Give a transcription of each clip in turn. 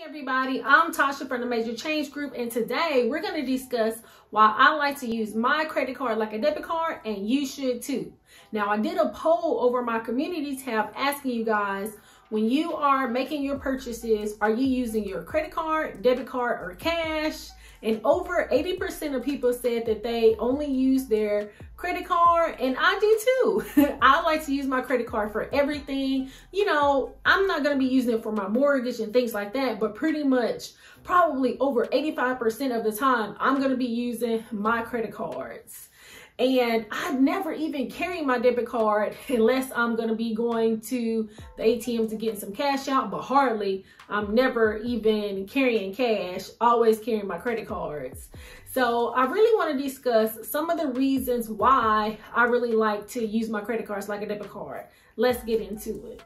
Everybody, I'm Tasha from the Major Change Group, and today we're going to discuss why I like to use my credit card like a debit card, and you should too. Now, I did a poll over my community tab asking you guys, when you are making your purchases, are you using your credit card, debit card, or cash? And over 80% of people said that they only use their credit card, and I do too. I like to use my credit card for everything. You know, I'm not going to be using it for my mortgage and things like that, but pretty much probably over 85% of the time, I'm going to be using my credit cards. And I never even carry my debit card unless I'm going to be going to the ATM to get some cash out, but hardly. I'm never even carrying cash, always carrying my credit cards. So I really want to discuss some of the reasons why I really like to use my credit cards like a debit card. Let's get into it.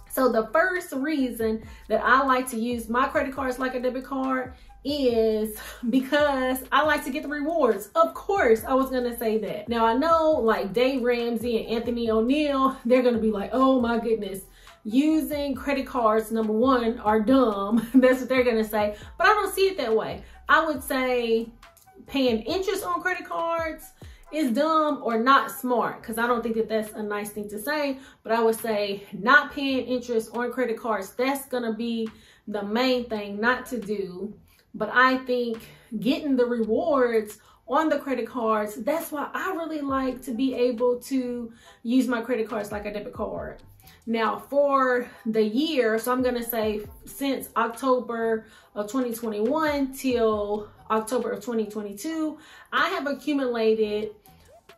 So the first reason that I like to use my credit cards like a debit card is because I like to get the rewards. Of course, I was gonna say that. Now I know like Dave Ramsey and Anthony O'Neill, they're gonna be like, oh my goodness, using credit cards, number one, are dumb. That's what they're gonna say, but I don't see it that way. I would say paying interest on credit cards is dumb or not smart, because I don't think that that's a nice thing to say, but I would say not paying interest on credit cards, that's gonna be the main thing not to do. But I think getting the rewards on the credit cards, that's why I really like to be able to use my credit cards like a debit card. Now for the year, so I'm gonna say since October of 2021 till October of 2022, I have accumulated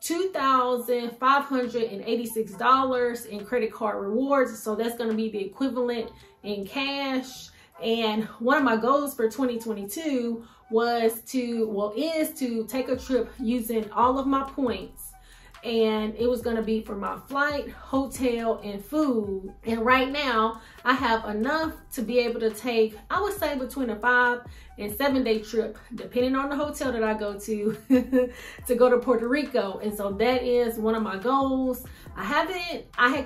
$2,586 in credit card rewards. So that's gonna be the equivalent in cash. And one of my goals for 2022 is to take a trip using all of my points. And it was gonna be for my flight, hotel, and food. And right now, I have enough to be able to take, I would say, between a 5 and 7 day trip, depending on the hotel that I go to, to go to Puerto Rico. And so that is one of my goals. I had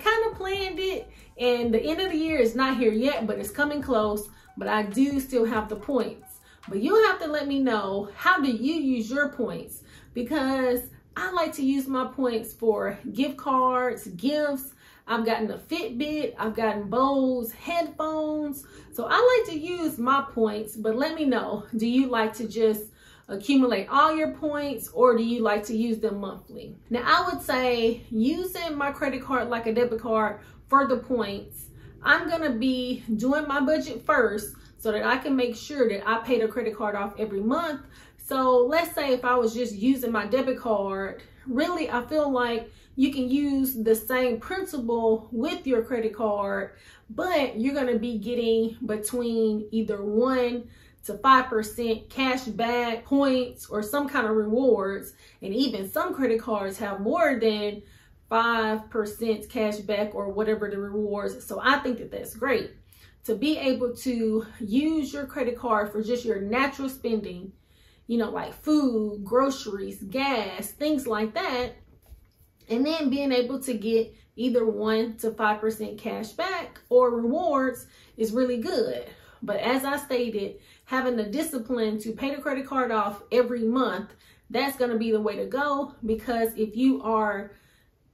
kind of planned it, and the end of the year is not here yet, but it's coming close. But I do still have the points. But you'll have to let me know, how do you use your points? Because I like to use my points for gift cards, gifts. I've gotten a Fitbit, I've gotten Bose headphones. So I like to use my points, but let me know, do you like to just accumulate all your points, or do you like to use them monthly? Now I would say using my credit card like a debit card for the points, I'm gonna be doing my budget first so that I can make sure that I pay the credit card off every month. So let's say if I was just using my debit card, really I feel like you can use the same principle with your credit card, but you're gonna be getting between either 1 to 5% cash back, points, or some kind of rewards. And even some credit cards have more than 5% cash back or whatever the rewards. So I think that that's great to be able to use your credit card for just your natural spending, you know, like food, groceries, gas, things like that. And then being able to get either 1 to 5% cash back or rewards is really good. But as I stated, having the discipline to pay the credit card off every month, that's going to be the way to go. Because if you are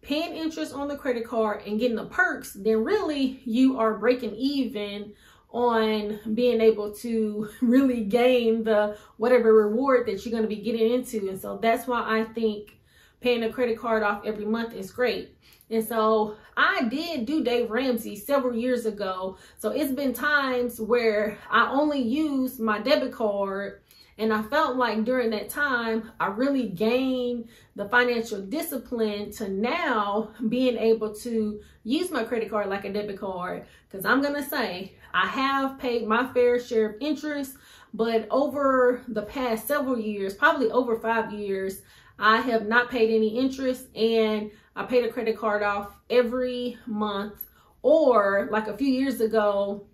paying interest on the credit card and getting the perks, then really you are breaking even on being able to really gain the whatever reward that you're going to be getting into. And so that's why I think paying a credit card off every month is great. And so I did do Dave Ramsey several years ago. So it's been times where I only used my debit card, and I felt like during that time, I really gained the financial discipline to now being able to use my credit card like a debit card. Because I'm going to say, I have paid my fair share of interest, but over the past several years, probably over 5 years, I have not paid any interest, and I paid a credit card off every month. Or like a few years ago,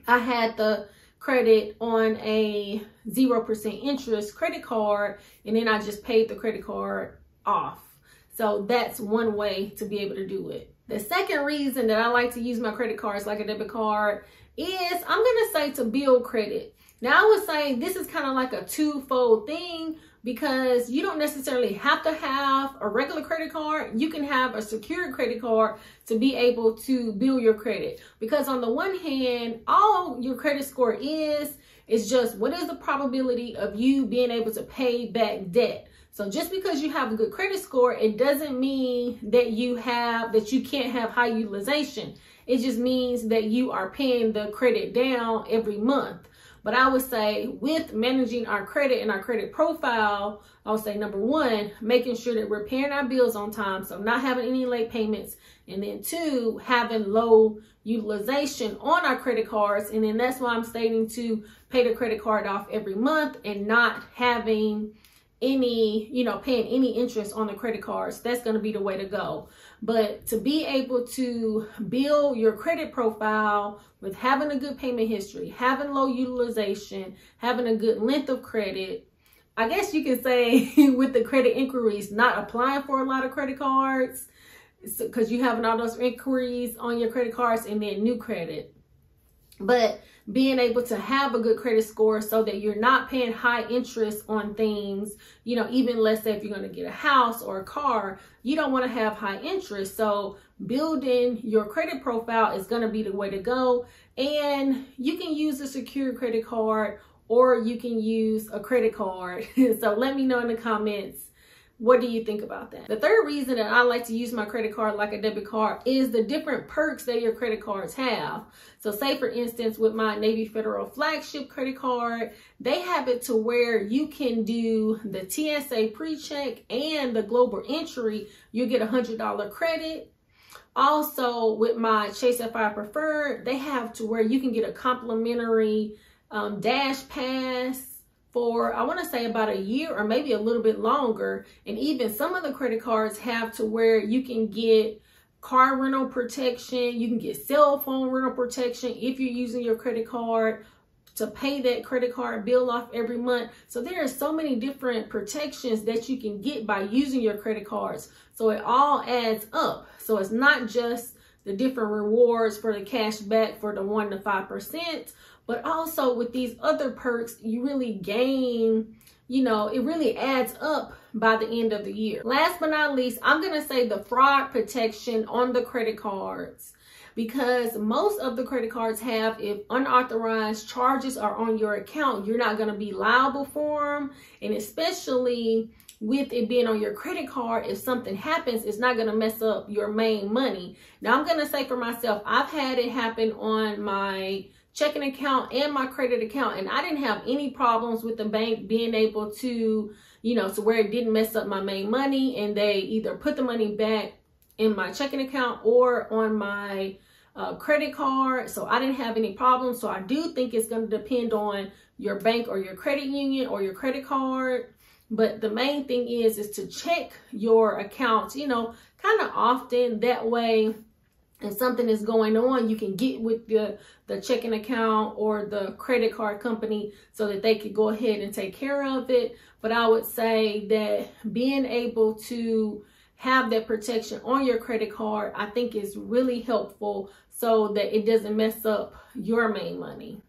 I had the credit on a 0% interest credit card, and then I just paid the credit card off. So that's one way to be able to do it. The second reason that I like to use my credit cards like a debit card is, I'm going to say, to build credit. Now, I would say this is kind of like a twofold thing, because you don't necessarily have to have a regular credit card. You can have a secured credit card to be able to build your credit. Because on the one hand, all your credit score is just what is the probability of you being able to pay back debt. So just because you have a good credit score, it doesn't mean that you can't have high utilization. It just means that you are paying the credit down every month. But I would say with managing our credit and our credit profile, I would say number one, making sure that we're paying our bills on time, so not having any late payments. And then two, having low utilization on our credit cards. And then that's why I'm stating to pay the credit card off every month and not having any, paying any interest on the credit cards. That's going to be the way to go. But to be able to build your credit profile with having a good payment history, having low utilization, having a good length of credit, I guess you can say with the credit inquiries, not applying for a lot of credit cards, because you're having all those inquiries on your credit cards, and then new credit. But being able to have a good credit score so that you're not paying high interest on things, even let's say if you're going to get a house or a car, you don't want to have high interest. So building your credit profile is going to be the way to go. And you can use a secured credit card, or you can use a credit card. So let me know in the comments, what do you think about that? The third reason that I like to use my credit card like a debit card is the different perks that your credit cards have. So say for instance, with my Navy Federal flagship credit card, they have it to where you can do the TSA pre-check and the global entry. You get $100 credit. Also with my Chase FI Preferred, they have to where you can get a complimentary Dash Pass for, I want to say, about a year or maybe a little bit longer. And even some of the credit cards have to where you can get car rental protection, you can get cell phone rental protection if you're using your credit card to pay that credit card bill off every month. So there are so many different protections that you can get by using your credit cards. So it all adds up. So it's not just the different rewards for the cash back for the 1 to 5%, but also with these other perks, you really gain, it really adds up by the end of the year. Last but not least, I'm going to say the fraud protection on the credit cards, because most of the credit cards have, if unauthorized charges are on your account, you're not going to be liable for them. And especially with it being on your credit card, if something happens, it's not going to mess up your main money. Now, I'm going to say for myself, I've had it happen on my checking account and my credit account, and I didn't have any problems with the bank being able to, to where it didn't mess up my main money, and they either put the money back in my checking account or on my credit card. So I didn't have any problems. So I do think it's going to depend on your bank or your credit union or your credit card. But the main thing is to check your accounts, kind of often. That way, if something is going on, you can get with the checking account or the credit card company so that they could go ahead and take care of it. But I would say that being able to have that protection on your credit card, I think is really helpful so that it doesn't mess up your main money.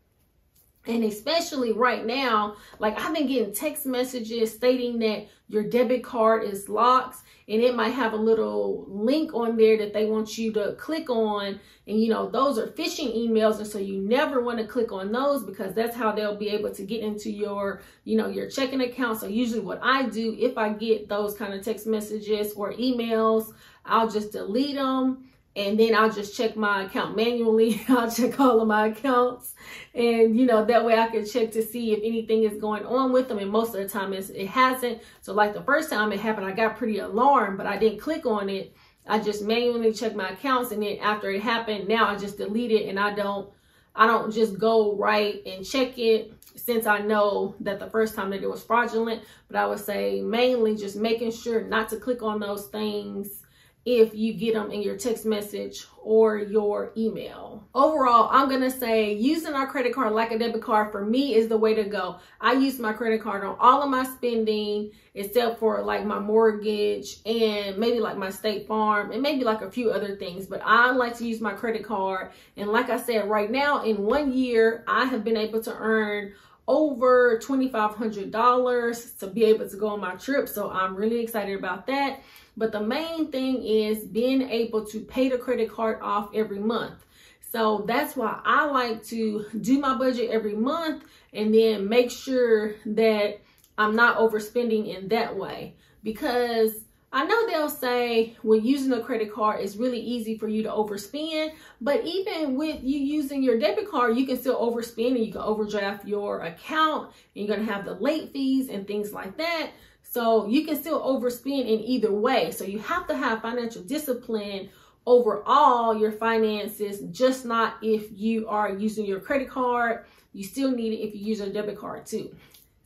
And especially right now, like I've been getting text messages stating that your debit card is locked, and it might have a little link on there that they want you to click on. And, those are phishing emails. And so you never want to click on those, because that's how they'll be able to get into your, your checking account. So usually what I do, if I get those kind of text messages or emails, I'll just delete them. And then I'll just check my account manually. I'll check all of my accounts. And, that way I can check to see if anything is going on with them. And most of the time it hasn't. So like the first time it happened, I got pretty alarmed, but I didn't click on it. I just manually check my accounts. And then after it happened, now I just delete it. And I don't just go right and check it, since I know that the first time that it was fraudulent. But I would say mainly just making sure not to click on those things. if you get them in your text message or your email. Overall, I'm gonna say using our credit card like a debit card for me is the way to go. I use my credit card on all of my spending except for like my mortgage and maybe like my State Farm and maybe like a few other things. But I like to use my credit card. And like I said, right now in 1 year, I have been able to earn over $2,500 to be able to go on my trip. So I'm really excited about that. But the main thing is being able to pay the credit card off every month. So that's why I like to do my budget every month and then make sure that I'm not overspending in that way. Because I know they'll say when using a credit card, it's really easy for you to overspend. But even with you using your debit card, you can still overspend and you can overdraft your account. And you're going to have the late fees and things like that. So you can still overspend in either way. So you have to have financial discipline over all your finances, just not if you are using your credit card. You still need it if you use your debit card too.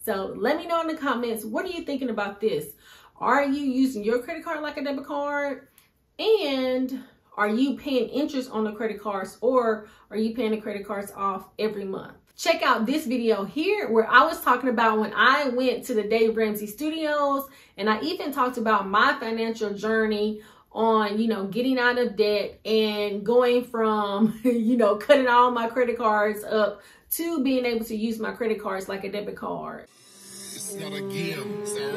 So let me know in the comments, what are you thinking about this? Are you using your credit card like a debit card? And are you paying interest on the credit cards, or are you paying the credit cards off every month? Check out this video here where I was talking about when I went to the Dave Ramsey Studios, and I even talked about my financial journey on, getting out of debt and going from, cutting all my credit cards up to being able to use my credit cards like a debit card. It's not a game, it's a